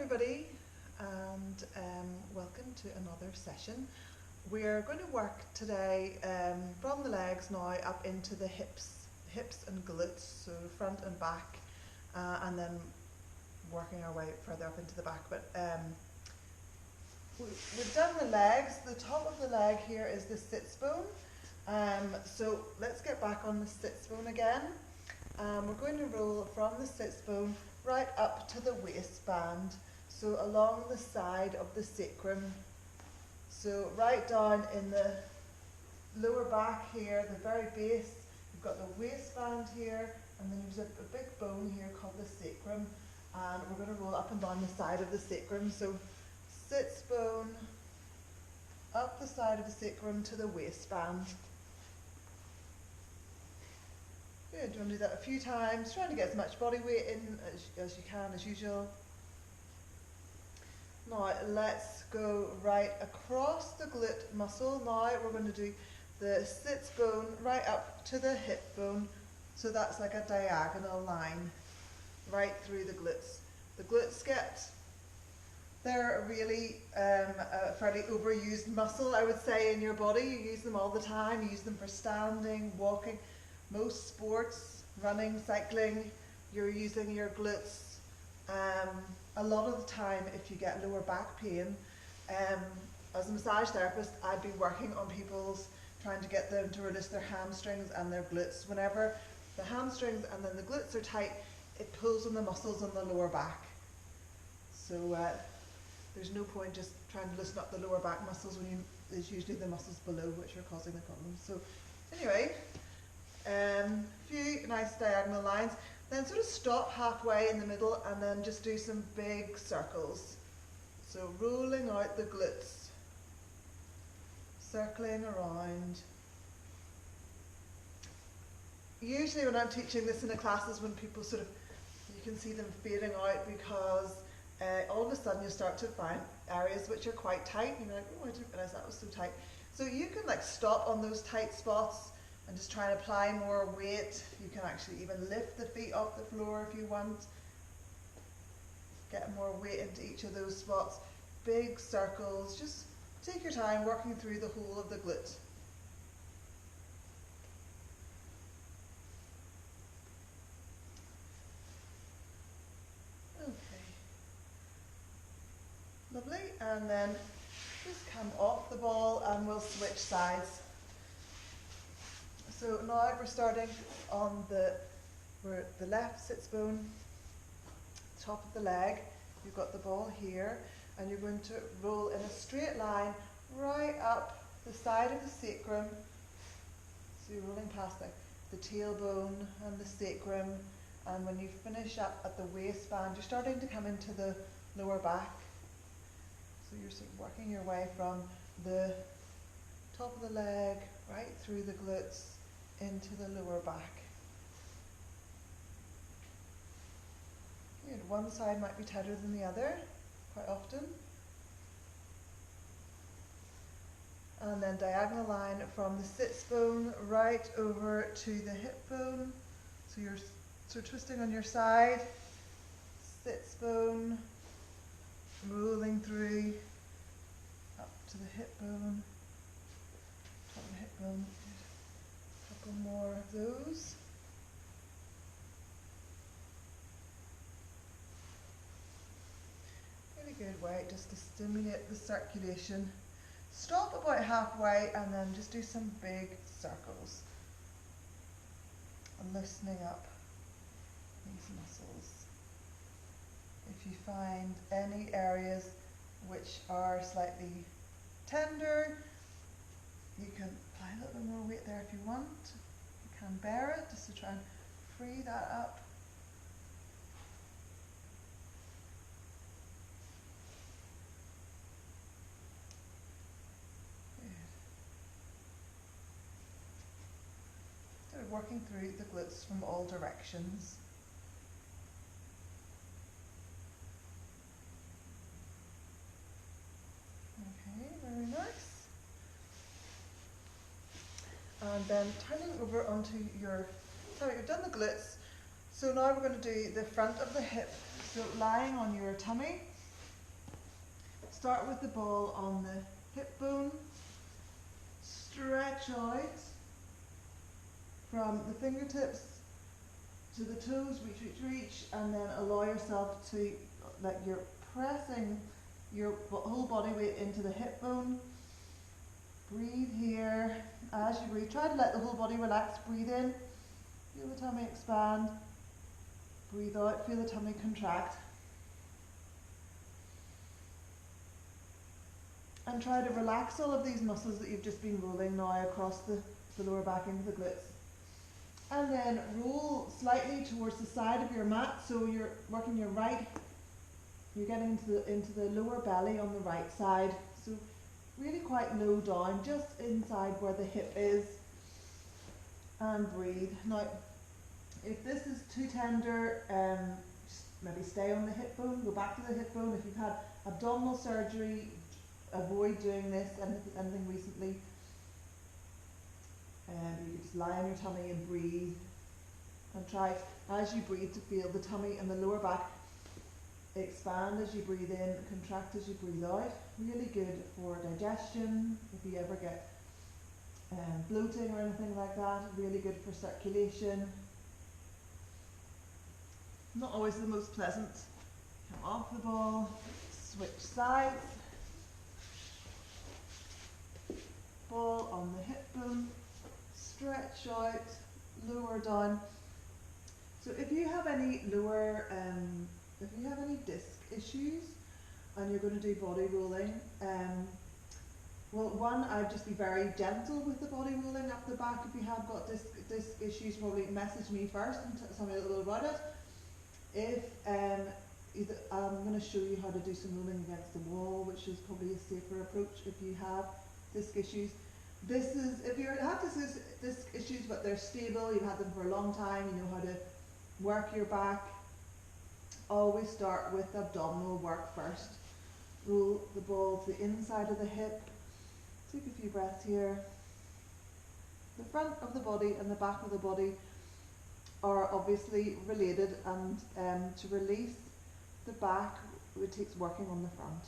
everybody, and welcome to another session. We're going to work today from the legs now up into the hips and glutes, so front and back, and then working our way further up into the back. But we've done the legs. The top of the leg here is the sits bone. So let's get back on the sits bone again. We're going to roll from the sits bone right up to the waistband, so along the side of the sacrum. So right down in the lower back here, the very base, you've got the waistband here, and then there's a big bone here called the sacrum, and we're going to roll up and down the side of the sacrum. So sits bone, up the side of the sacrum to the waistband. Good, you want to do that a few times, trying to get as much body weight in as you can, as usual. Now let's go right across the glute muscle. Now we're going to do the sits bone right up to the hip bone, so that's like a diagonal line right through the glutes. The glutes they're really a fairly overused muscle, I would say, in your body. You use them all the time. You use them for standing, walking. Most sports, running, cycling, you're using your glutes. A lot of the time, if you get lower back pain, as a massage therapist, I'd be working on trying to get them to release their hamstrings and their glutes. Whenever the hamstrings and then the glutes are tight, it pulls on the muscles on the lower back. So there's no point just trying to loosen up the lower back muscles when it's usually the muscles below which are causing the problem. So anyway, few nice diagonal lines, then sort of stop halfway in the middle and then just do some big circles. So rolling out the glutes, circling around. Usually when I'm teaching this in a class is when people you can see them fading out, because all of a sudden you start to find areas which are quite tight. You're like, oh, I didn't realize that was so tight. So you can stop on those tight spots and just try and apply more weight. You can actually even lift the feet off the floor if you want. Get more weight into each of those spots. Big circles. Just take your time working through the whole of the glute. Okay. Lovely. And then just come off the ball and we'll switch sides. So now we're starting on the left sits bone, top of the leg. You've got the ball here, and you're going to roll in a straight line right up the side of the sacrum. So you're rolling past the tailbone and the sacrum, and when you finish up at the waistband, you're starting to come into the lower back. So you're sort of working your way from the top of the leg right through the glutes into the lower back. Good. One side might be tighter than the other quite often. And then diagonal line from the sits bone right over to the hip bone. So you're sort of twisting on your side, sits bone, rolling through up to the hip bone, top of the hip bone. Couple more of those. Really good way just to stimulate the circulation. Stop about halfway and then just do some big circles. And loosening up these muscles. If you find any areas which are slightly tender, you can apply a little bit more weight there if you want. You can bear it just to try and free that up. Good. Sort of working through the glutes from all directions. Okay, very nice. And then turning over onto you've done the glutes, so now we're going to do the front of the hip. So lying on your tummy, start with the ball on the hip bone, stretch out from the fingertips to the toes, reach, and then allow yourself to, like you're pressing your whole body weight into the hip bone. Breathe here. As you breathe, try to let the whole body relax. Breathe in, feel the tummy expand. Breathe out, feel the tummy contract. And try to relax all of these muscles that you've just been rolling now across the lower back into the glutes. And then roll slightly towards the side of your mat, so you're working your right, you're getting into the lower belly on the right side. So really quite low down, just inside where the hip is. And breathe. Now, if this is too tender, just maybe stay on the hip bone, go back to the hip bone. If you've had abdominal surgery, avoid doing this, anything recently. You can just lie on your tummy and breathe. And try, as you breathe, to feel the tummy and the lower back expand as you breathe in, contract as you breathe out. Really good for digestion, if you ever get bloating or anything like that. Really good for circulation. Not always the most pleasant. Come off the ball, switch sides. Ball on the hip bone, stretch out, lower down. So if you have any lower, if you have any disc issues and you're going to do body rolling, well, one, I'd just be very gentle with the body rolling up the back. If you have got disc issues, probably message me first and tell me a little about it. If I'm going to show you how to do some rolling against the wall, which is probably a safer approach if you have disc issues. This is, if you have disc issues but they're stable, you've had them for a long time, you know how to work your back, always start with abdominal work first. Roll the ball to the inside of the hip. Take a few breaths here. The front of the body and the back of the body are obviously related, and to release the back, it takes working on the front.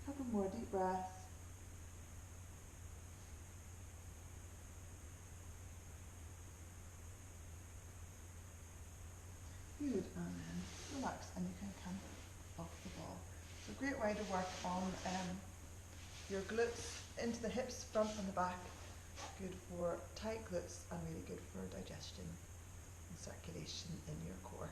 A couple more deep breaths. Good, and then relax and you can come off the ball. It's a great way to work on your glutes into the hips, front and the back. Good for tight glutes and really good for digestion and circulation in your core.